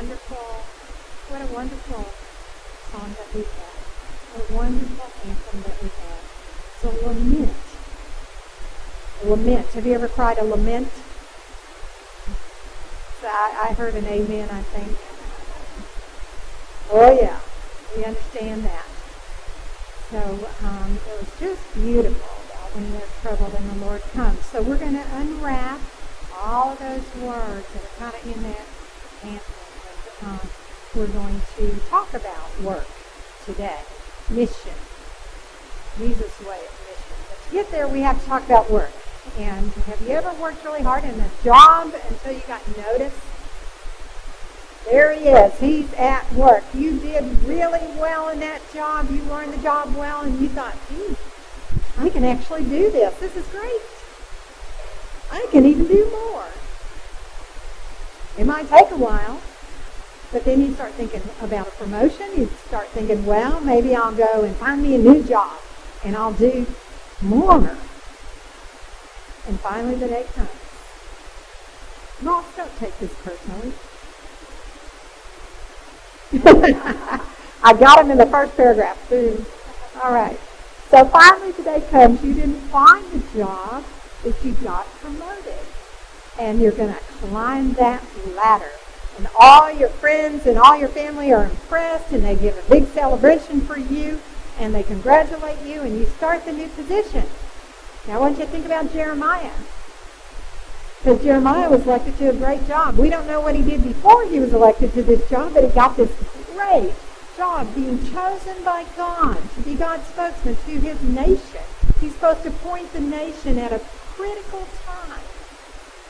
what a wonderful song that we have. A wonderful anthem that we have. It's a lament. A lament. Have you ever cried a lament? So I heard an amen, I think. Oh yeah, we understand that. So it was just beautiful when there's trouble, then the Lord comes. So we're going to unwrap all of those words that are kind of in that anthem. We're going to talk about work today. Mission. Jesus' way of mission. But to get there, we have to talk about work. And have you ever worked really hard in a job until you got noticed? There he is. He's at work. You did really well in that job. You learned the job well, and you thought, gee, I can actually do this. This is great. I can even do more. It might take a while, but then you start thinking about a promotion. You start thinking, well, maybe I'll go and find me a new job, and I'll do more. And finally the day comes. Ross, don't take this personally. I got him in the first paragraph. Boom. All right. So finally the day comes. You didn't find the job, but you got promoted. And you're going to climb that ladder. And all your friends and all your family are impressed, and they give a big celebration for you, and they congratulate you, and you start the new position. Now I want you to think about Jeremiah. Because Jeremiah was elected to a great job. We don't know what he did before he was elected to this job, but he got this great job being chosen by God to be God's spokesman to his nation. He's supposed to point the nation at a critical time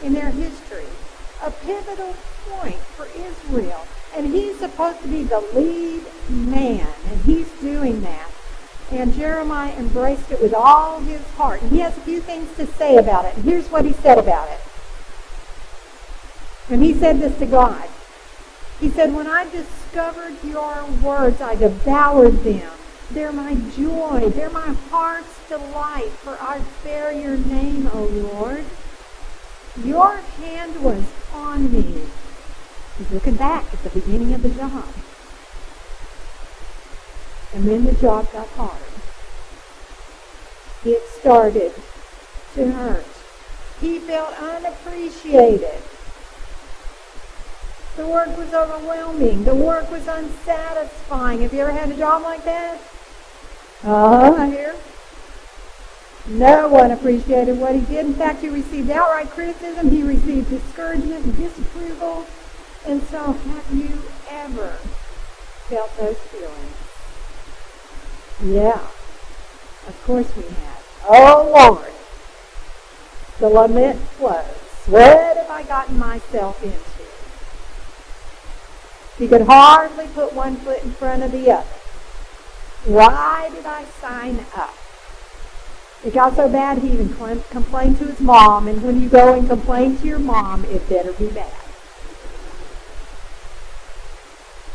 in their history, a pivotal point for Israel. And he's supposed to be the lead man, and he's doing that. And Jeremiah embraced it with all his heart. And he has a few things to say about it. And here's what he said about it. And he said this to God. He said, when I discovered your words, I devoured them. They're my joy. They're my heart's delight, for I bear your name, O Lord. Your hand was on me. He's looking back at the beginning of the job. And then the job got hard. It started to hurt. He felt unappreciated. The work was overwhelming. The work was unsatisfying. Have you ever had a job like that? I hear. No one appreciated what he did. In fact, he received outright criticism. He received discouragement and disapproval. And so, have you ever felt those feelings? Yeah, of course we have. Oh, Lord. The lament was, what have I gotten myself into? He could hardly put one foot in front of the other. Why did I sign up? It got so bad he even complained to his mom, and when you go and complain to your mom, it better be bad.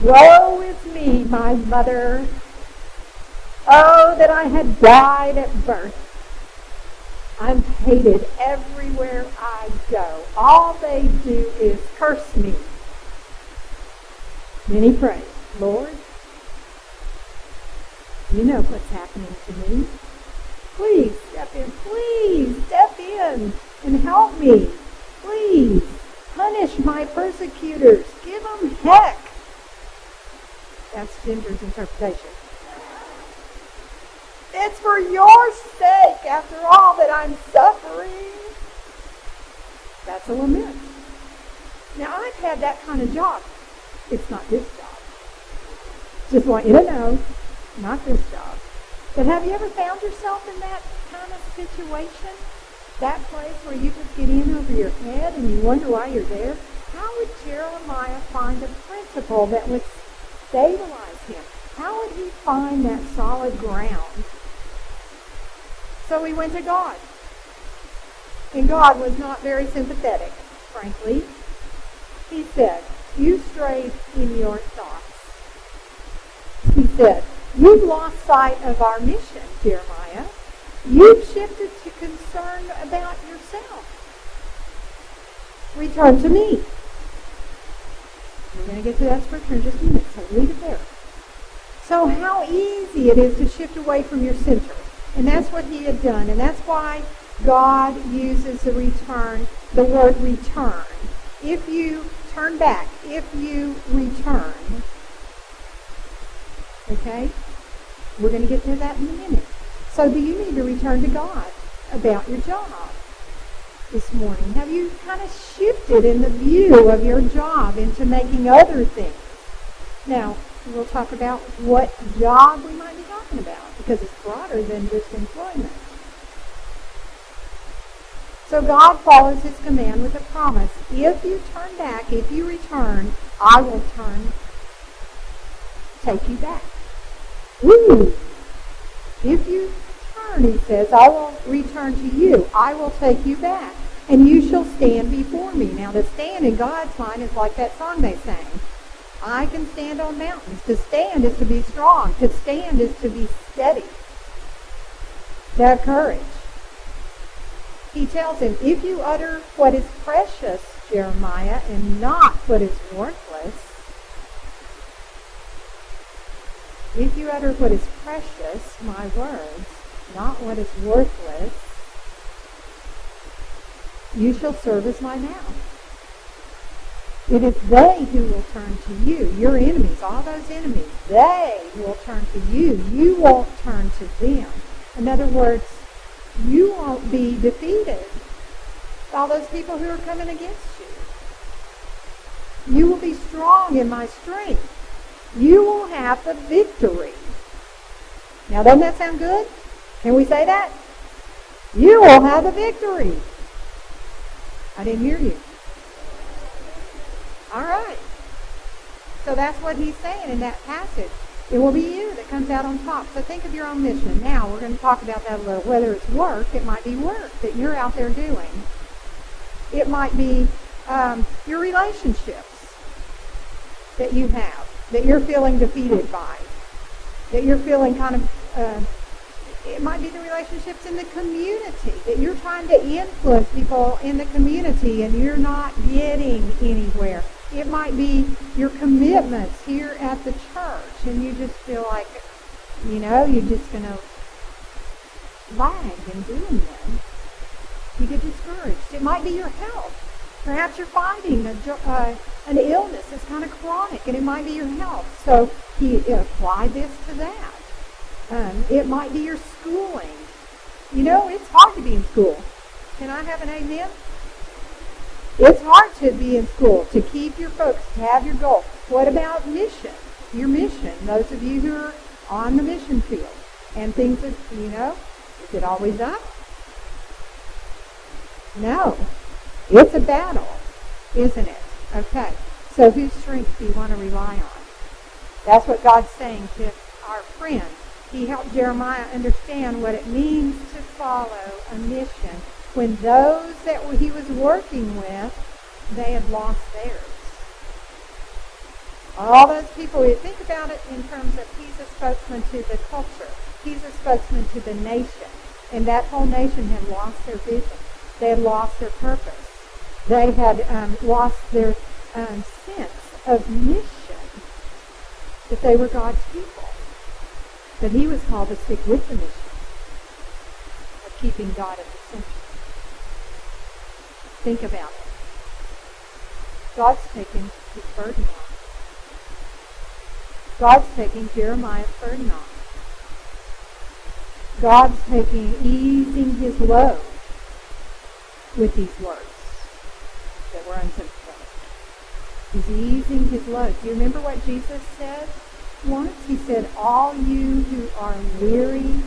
Woe is me, my mother. Oh, that I had died at birth. I'm hated everywhere I go. All they do is curse me. Then he prayed, Lord, you know what's happening to me. Please step in. Please step in and help me. Please punish my persecutors. Give them heck. That's Ginger's interpretation. It's for your sake, after all, that I'm suffering. That's a lament. Now, I've had that kind of job. It's not this job. Just want you to know, not this job. But have you ever found yourself in that kind of situation? That place where you just get in over your head and you wonder why you're there? How would Jeremiah find a principle that would stabilize him? How would he find that solid ground? So he went to God. And God was not very sympathetic, frankly. He said, you strayed in your thoughts. He said, you've lost sight of our mission, Jeremiah. You've shifted to concern about yourself. Return to me. We're going to get to that scripture in just a minute, so leave it there. So how easy it is to shift away from your center. And that's what he had done. And that's why God uses the word return. If you turn back, if you return. Okay? We're going to get to that in a minute. So do you need to return to God about your job this morning? Have you kind of shifted in the view of your job into making other things? Now, we'll talk about what job we might be talking about, because it's broader than just employment. So God follows his command with a promise. If you turn back, if you return, I will take you back. Woo! If you turn, he says, I will return to you. I will take you back, and you shall stand before me. Now, to stand in God's mind is like that song they sang. I can stand on mountains. To stand is to be strong. To stand is to be steady. To have courage. He tells him, if you utter what is precious, Jeremiah, and not what is worthless, if you utter what is precious, my words, not what is worthless, you shall serve as my mouth. It is they who will turn to you, your enemies, all those enemies. They will turn to you. You won't turn to them. In other words, you won't be defeated by all those people who are coming against you. You will be strong in my strength. You will have the victory. Now, doesn't that sound good? Can we say that? You will have the victory. I didn't hear you. All right. So that's what he's saying in that passage. It will be you that comes out on top. So think of your own mission. Now, we're going to talk about that a little. Whether it's work, it might be work that you're out there doing. It might be your relationships that you have, that you're feeling defeated by, that you're feeling kind of, it might be the relationships in the community, that you're trying to influence people in the community and you're not getting anywhere. It might be your commitments here at the church and you just feel like, you're just going to lag in doing them. You get discouraged. It might be your health. Perhaps you're fighting an illness that's kind of chronic, and it might be your health. So he applied this to that. It might be your schooling. It's hard to be in school. Can I have an amen? It's hard to be in school, to keep your focus, to have your goal. What about mission? Your mission, those of you who are on the mission field. And things that, is it always up? No. It's a battle, isn't it? Okay. So whose strength do you want to rely on? That's what God's saying to our friend. He helped Jeremiah understand what it means to follow a mission when those that he was working with, they had lost theirs. All those people, you think about it in terms of he's a spokesman to the culture. He's a spokesman to the nation. And that whole nation had lost their vision. They had lost their purpose. They had lost their sense of mission, that they were God's people. But he was called to stick with the mission of keeping God at the center. Think about it. God's taken his burden on. God's taking Jeremiah's burden on. God's easing his load with these words that were unsympathetic. He's easing his load. Do you remember what Jesus said once? He said, all you who are weary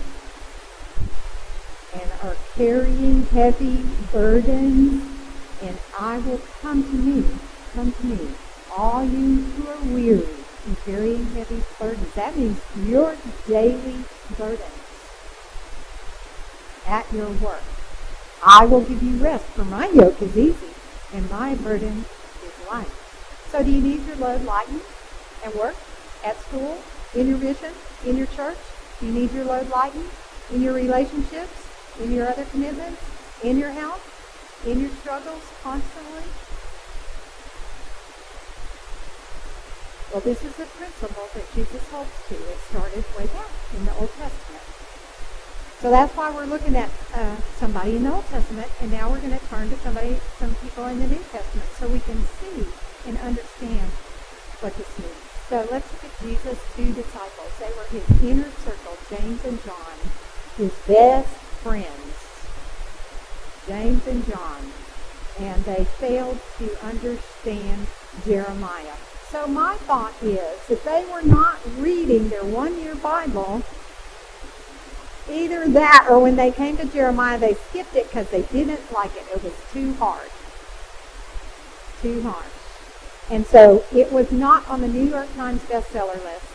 and are carrying heavy burdens, and I will come to me. Come to me. All you who are weary and carrying heavy burdens. That means your daily burdens at your work. I will give you rest, for my yoke is easy and my burden is light. So do you need your load lightened at work, at school, in your mission, in your church? Do you need your load lightened in your relationships, in your other commitments, in your health, in your struggles constantly? Well, this is a principle that Jesus holds to. It started way back in the Old Testament. So that's why we're looking at somebody in the Old Testament, and now we're going to turn to some people in the New Testament, so we can see and understand what this means. So let's look at Jesus' two disciples. They were his inner circle, James and John, his best friends, James and John, and they failed to understand Jeremiah. So my thought is, if they were not reading their one-year Bible, either that or when they came to Jeremiah, they skipped it because they didn't like it. It was too hard. Too hard. And so it was not on the New York Times bestseller list.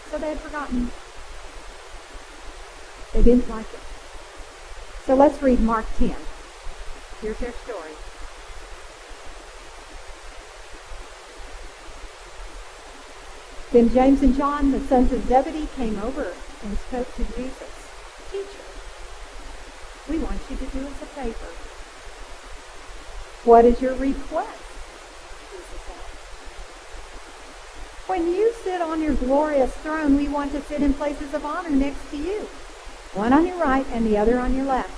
So they had forgotten. They didn't like it. So let's read Mark 10. Here's their story. Then James and John, the sons of Zebedee, came over and spoke to Jesus. Teacher, we want you to do us a favor. What is your request? Jesus asked. When you sit on your glorious throne, we want to sit in places of honor next to you, one on your right and the other on your left.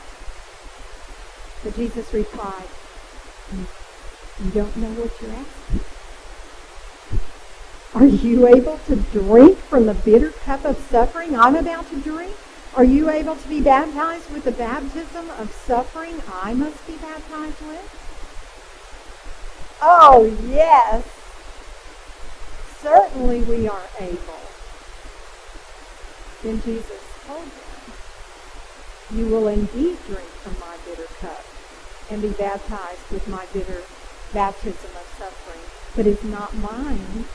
But Jesus replied, you don't know what you're asking. Are you able to drink from the bitter cup of suffering I'm about to drink? Are you able to be baptized with the baptism of suffering I must be baptized with? Oh, yes. Certainly we are able. Then Jesus told them, you will indeed drink from my bitter cup and be baptized with my bitter baptism of suffering, but it's not mine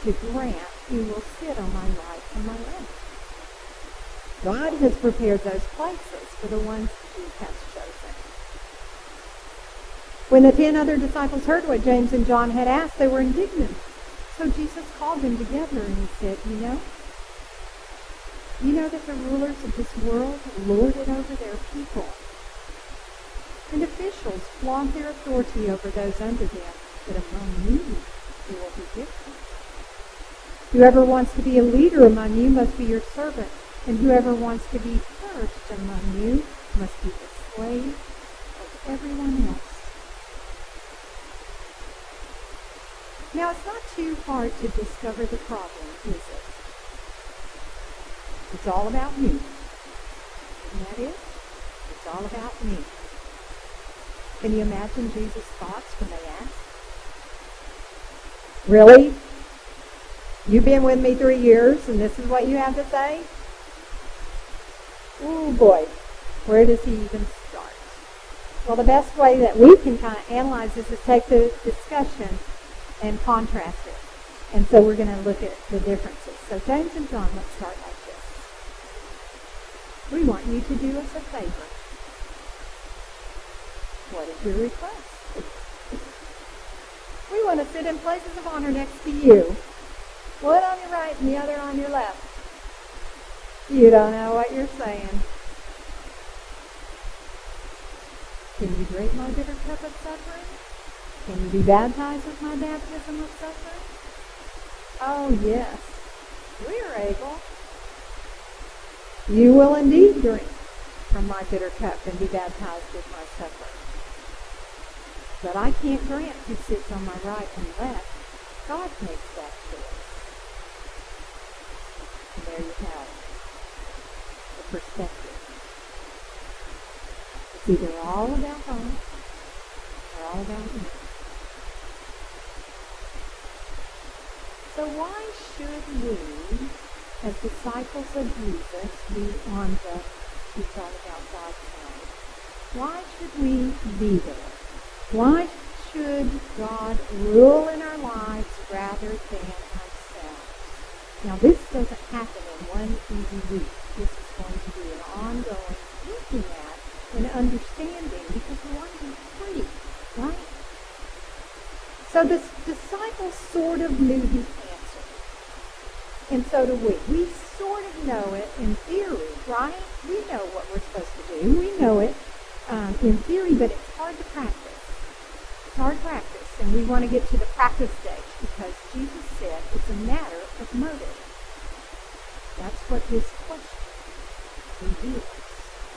to grant who will sit on my right and my left. God has prepared those places for the ones he has chosen. When the 10 other disciples heard what James and John had asked, they were indignant. So Jesus called them together and he said, you know that the rulers of this world lord it over their people, and officials flaunt their authority over those under them, but among you it will be different. Whoever wants to be a leader among you must be your servant, and whoever wants to be first among you must be the slave of everyone else. Now, it's not too hard to discover the problem, is it? It's all about me. Isn't that it? It's all about me. Can you imagine Jesus' thoughts when they asked? Really? You've been with me 3 years, and this is what you have to say? Oh, boy. Where does he even start? Well, the best way that we can kind of analyze this is take the discussion and contrast it. And so we're going to look at the differences. So James and John, let's start like this. We want you to do us a favor. What is your request? We want to sit in places of honor next to you. One on your right and the other on your left. You don't know what you're saying. Can you drink my bitter cup of suffering? Can you be baptized with my baptism of suffering? Oh, yes. We're able. You will indeed drink from my bitter cup and be baptized with my suffering. But I can't grant who sits on my right and left. God makes that choice. And there you have it. The perspective. It's either all about God or all about me. So why should we, as disciples of Jesus, be on the, we thought about God's side? Why should we be there? Why should God rule in our lives rather than ourselves? Now, this doesn't happen in one easy week. This is going to be an ongoing looking at and understanding because we want to be free, right? So the disciples sort of knew the answer. And so do we. We sort of know it in theory, right? We know what we're supposed to do. We know it in theory, but it's hard to practice. It's hard to practice. and we want to get to the practice stage because Jesus said it's a matter of motive. That's what his question reveals.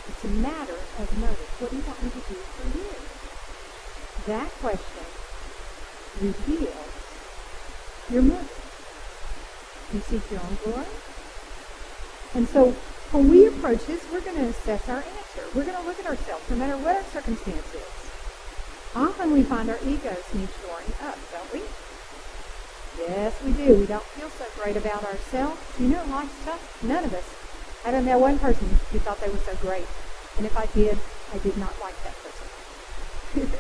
It's a matter of motive. What do you want me to do for you? That question reveals your motive. You seek your own glory? And so when we approach this, we're going to assess our answer. We're going to look at ourselves, no matter what our circumstance is. Often we find our egos need shoring up, don't we? Yes, we do. We don't feel so great about ourselves. You know, life's tough. None of us. I don't know one person who thought they were so great. And if I did not like that person.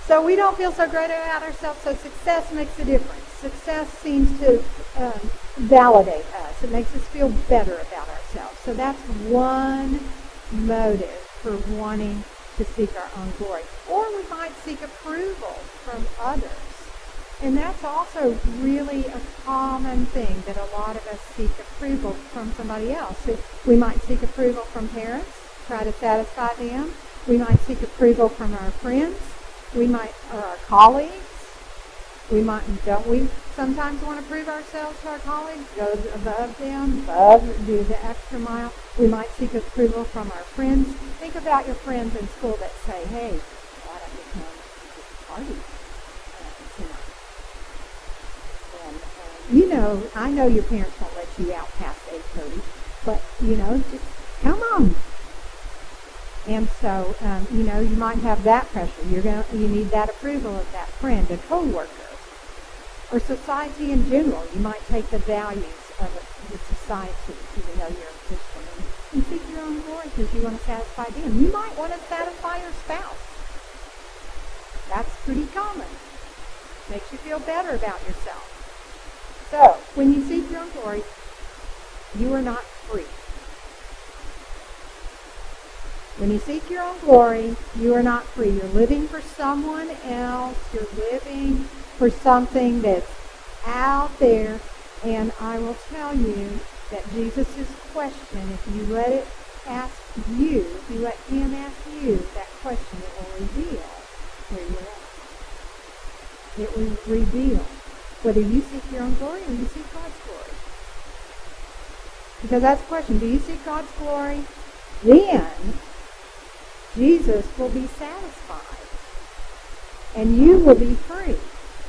So we don't feel so great about ourselves, so success makes a difference. Success seems to validate us. It makes us feel better about ourselves. So that's one motive for wanting to seek our own glory. Or we might seek approval from others. And that's also really a common thing, that a lot of us seek approval from somebody else. We might seek approval from parents, try to satisfy them. We might seek approval from our friends. Or our colleagues. Don't we sometimes want to prove ourselves to our colleagues, go above them, do the extra mile? We might seek approval from our friends. Think about your friends in school that say, hey, why don't you come to this party tonight? And, I know your parents won't let you out past 8:30, but, just come on. And so, you might have that pressure. You need that approval of that friend, a coworker, or society in general. You might take the values of the society, even though you're a Christian, and seek your own glory because you want to satisfy them. You might want to satisfy your spouse. That's pretty common. Makes you feel better about yourself. So, when you seek your own glory, you are not free. When you seek your own glory, you are not free. You're living for someone else. You're living for something that's out there. And I will tell you that Jesus' question, if you let it ask you, if you let him ask you that question, it will reveal where you're at. It will reveal whether you seek your own glory or you seek God's glory. Because that's the question. Do you seek God's glory? Then Jesus will be satisfied. And you will be free.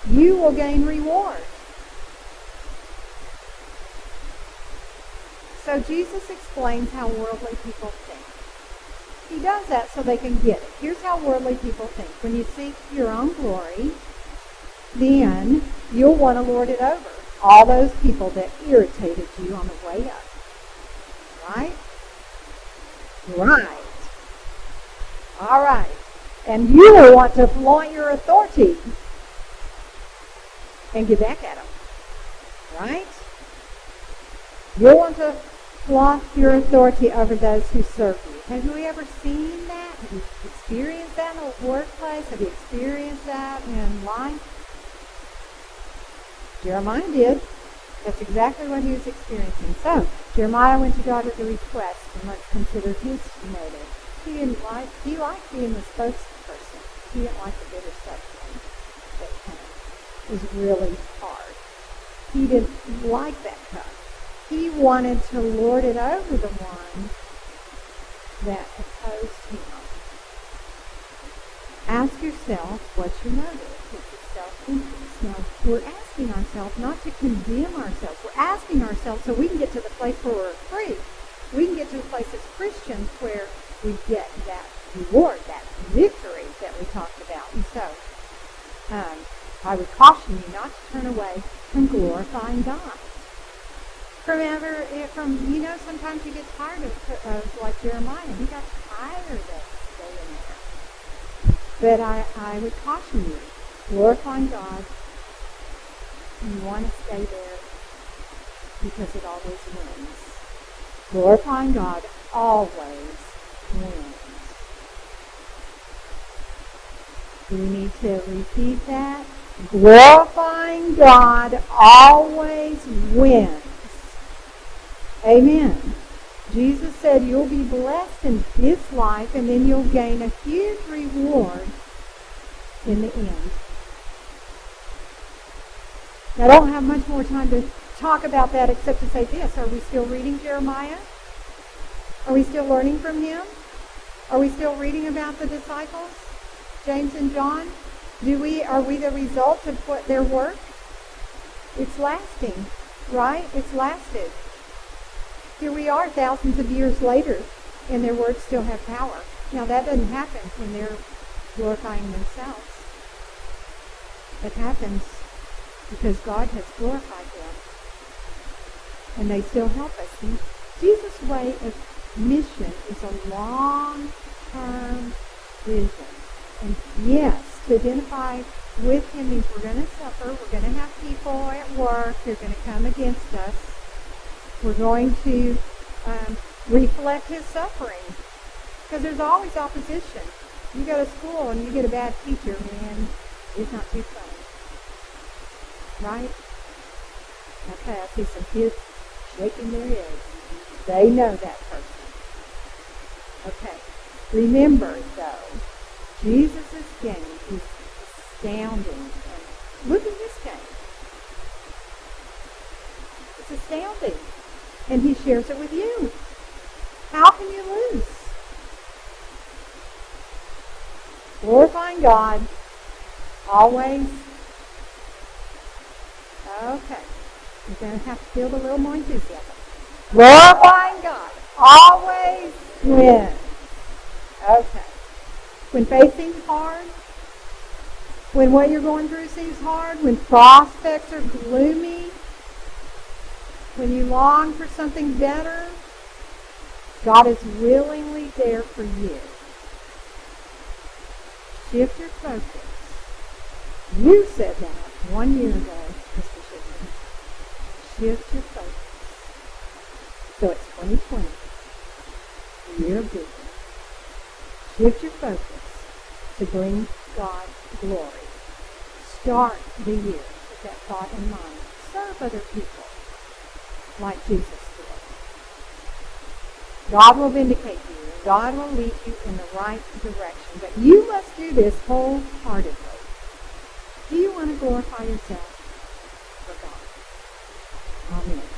You will gain reward. So Jesus explains how worldly people think. He does that so they can get it. Here's how worldly people think. When you seek your own glory, then you'll want to lord it over all those people that irritated you on the way up. Right? Right. All right. And you will want to flaunt your authority and get back at them. Right? You'll want to flaunt your authority over those who serve you. Have you ever seen that? Have you experienced that in the workplace? Have you experienced that in life? Jeremiah did. That's exactly what he was experiencing. So, Jeremiah went to God with a request, and let's consider his motive. He liked being the spokesperson. He didn't like the bitter suffering that was really hard. He didn't like that cup. He wanted to lord it over the one that opposed him. Ask yourself, what's your motive? It's a self-interest. Now, we're asking ourselves not to condemn ourselves. We're asking ourselves so we can get to the place where we're free. We can get to the place as Christians where we get that reward, that victory that we talked about. And so, I would caution you not to turn away from glorifying God. Sometimes you get tired of like Jeremiah. He got tired of staying there. But I would caution you, glorifying God, you want to stay there because it always wins. Glorifying God always wins. Do we need to repeat that? Glorifying God always wins. Amen. Jesus said you'll be blessed in this life and then you'll gain a huge reward in the end. Now, I don't have much more time to talk about that except to say this. Are we still reading Jeremiah? Are we still learning from him? Are we still reading about the disciples, James and John? Are we the result of their work? It's lasting, right? It's lasted. Here we are thousands of years later, and their words still have power. Now, that doesn't happen when they're glorifying themselves. It happens because God has glorified them. And they still help us. And Jesus' way of mission is a long-term vision. And yes, to identify with him means we're going to suffer. We're going to have people at work. They're going to come against us. We're going to reflect his suffering. Because there's always opposition. You go to school and you get a bad teacher, man, it's not too funny. Right? Okay, I see some kids shaking their heads. They know that person. Okay. Remember, though, Jesus' game is astounding. And look at this game. It's astounding. And he shares it with you. How can you lose? Glorifying God. Always. Okay. You're going to have to build a little more enthusiasm. Glorifying God. Always wins. Okay. When faith seems hard, when what you're going through seems hard, when prospects are gloomy, when you long for something better, God is willingly there for you. Shift your focus. You said that 1 year ago, Mr. Shipman. Shift your focus. So it's 2020, the year of vision. Shift your focus to bring God glory. Start the year with that thought in mind. Serve other people like Jesus did. God will vindicate you, and God will lead you in the right direction. But you must do this wholeheartedly. Do you want to glorify yourself for God? Amen.